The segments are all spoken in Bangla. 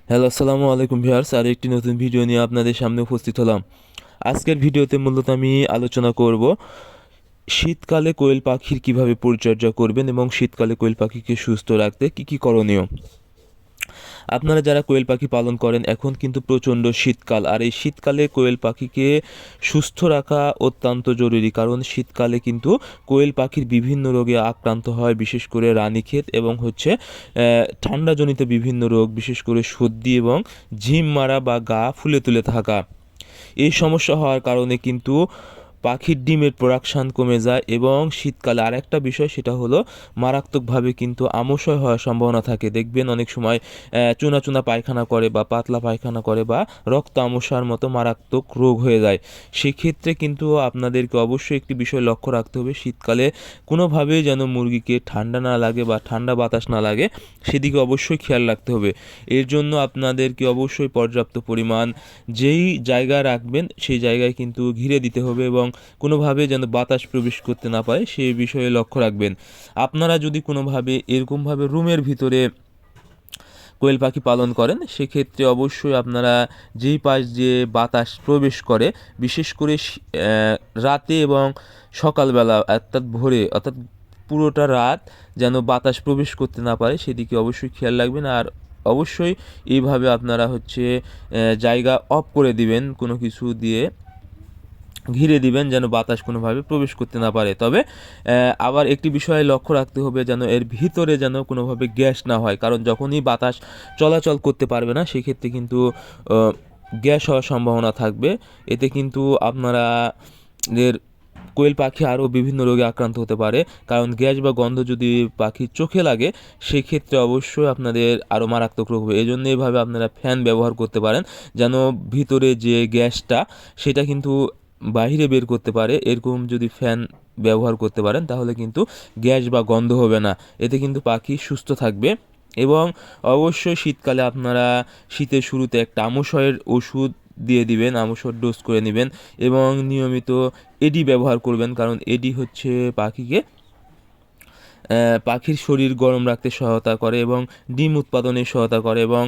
হ্যালো, আসসালামু আলাইকুম ভিউয়ার্স। আর একটি নতুন ভিডিও নিয়ে আপনাদের সামনে উপস্থিত হলাম। আজকের ভিডিওতে মূলত আমি আলোচনা করব শীতকালে কোয়েল পাখির কিভাবে পরিচর্যা করবেন এবং শীতকালে কোয়েল পাখিকে সুস্থ রাখতে কি কি করণীয়। আপনারা যারা কোয়েল পাখি পালন করেন, এখন কিন্তু প্রচণ্ড শীতকাল, আর এই শীতকালে কোয়েল পাখিকে সুস্থ রাখা অত্যন্ত জরুরি, কারণ শীতকালে কিন্তু কোয়েল পাখির বিভিন্ন রোগে আক্রান্ত হয়, বিশেষ করে রানীক্ষেত এবং ঠান্ডাজনিত বিভিন্ন রোগ, বিশেষ করে সর্দি এবং ঝিম মারা বা গা ফুলে তুলে থাকা। এই সমস্যা হওয়ার কারণে কিন্তু পাখির ডিমের প্রোডাকশান কমে যায় এবং শীতকালে আরেকটা বিষয়, সেটা হলো মারাত্মকভাবে কিন্তু আমাশয় হওয়ার সম্ভাবনা থাকে। দেখবেন অনেক সময় চুনা চুনা পায়খানা করে বা পাতলা পায়খানা করে বা রক্ত আমাশার মতো মারাত্মক রোগ হয়ে যায়। সেক্ষেত্রে কিন্তু আপনাদেরকে অবশ্যই একটি বিষয় লক্ষ্য রাখতে হবে, শীতকালে কোনোভাবেই যেন মুরগিকে ঠান্ডা না লাগে বা ঠান্ডা বাতাস না লাগে, সেদিকে অবশ্যই খেয়াল রাখতে হবে। এর জন্য আপনাদেরকে অবশ্যই পর্যাপ্ত পরিমাণ যেই জায়গা রাখবেন সেই জায়গায় কিন্তু ঘিরে দিতে হবে এবং কোনোভাবে যেন বাতাস প্রবেশ করতে না পারে সেই বিষয়ে লক্ষ্য রাখবেন। আপনারা যদি কোনোভাবে এরকমভাবে রুমের ভিতরে কোয়েল পাখি পালন করেন, সেক্ষেত্রে অবশ্যই আপনারা যেই পাশ দিয়ে বাতাস প্রবেশ করে, বিশেষ করে রাতে এবং সকালবেলা অর্থাৎ ভোরে, অর্থাৎ পুরোটা রাত যেন বাতাস প্রবেশ করতে না পারে সেদিকে অবশ্যই খেয়াল রাখবেন। আর অবশ্যই এইভাবে আপনারা জায়গা অফ করে দিবেন, কোনো কিছু দিয়ে ঘিরে দিবেন যেন বাতাস কোনোভাবে প্রবেশ করতে না পারে। তবে আবার একটি বিষয়ে লক্ষ্য রাখতে হবে, যেন এর ভিতরে যেন কোনোভাবে গ্যাস না হয়, কারণ যখনই বাতাস চলাচল করতে পারবে না সেক্ষেত্রে কিন্তু গ্যাস হওয়ার সম্ভাবনা থাকবে। এতে কিন্তু আপনারা এর কোয়েল পাখি আরও বিভিন্ন রোগে আক্রান্ত হতে পারে, কারণ গ্যাস বা গন্ধ যদি পাখির চোখে লাগে সেক্ষেত্রে অবশ্যই আপনাদের আরও মারাত্মক রোগ হবে। এই জন্য এইভাবে আপনারা ফ্যান ব্যবহার করতে পারেন, যেন ভিতরে যে গ্যাসটা সেটা কিন্তু বাহিরে বের করতে পারে। এরকম যদি ফ্যান ব্যবহার করতে পারেন তাহলে কিন্তু গ্যাস বা গন্ধ হবে না, এতে কিন্তু পাখি সুস্থ থাকবে। এবং অবশ্যই শীতকালে আপনারা শীতের শুরুতে একটা আমাশয়ের ওষুধ দিয়ে দিবেন, আমাশয়ের ডোজ করে নেবেন এবং নিয়মিত এডি ব্যবহার করবেন, কারণ এডি হচ্ছে পাখির শরীর গরম রাখতে সহায়তা করে এবং ডিম উৎপাদনে সহায়তা করে। এবং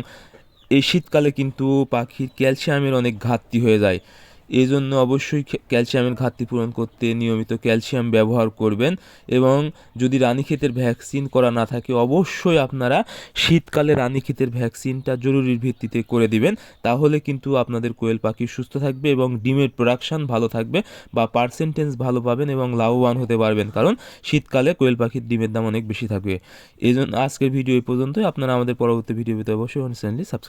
এই শীতকালে কিন্তু পাখির ক্যালসিয়ামের অনেক ঘাটতি হয়ে যায়। এই জন্য অবশ্যই ক্যালসিয়ামের ঘাটতি পূরণ করতে নিয়মিত ক্যালসিয়াম ব্যবহার করবেন। এবং যদি রানীক্ষেতের ভ্যাকসিন করা না থাকে, অবশ্যই আপনারা শীতকালে রানীক্ষেতের ভ্যাকসিনটা জরুরির ভিত্তিতে করে দিবেন, তাহলে কিন্তু আপনাদের কোয়েল পাখি সুস্থ থাকবে এবং ডিমের প্রোডাকশান ভালো থাকবে বা পার্সেন্টেজ ভালো পাবেন এবং লাভবান হতে পারবেন, কারণ শীতকালে কোয়েল পাখির ডিমের দাম অনেক বেশি থাকবে। এই জন্য আজকের ভিডিও এই পর্যন্তই। আপনারা আমাদের পরবর্তী ভিডিও পেতে অবশ্যই চ্যানেলটি সাবস্ক্রাইব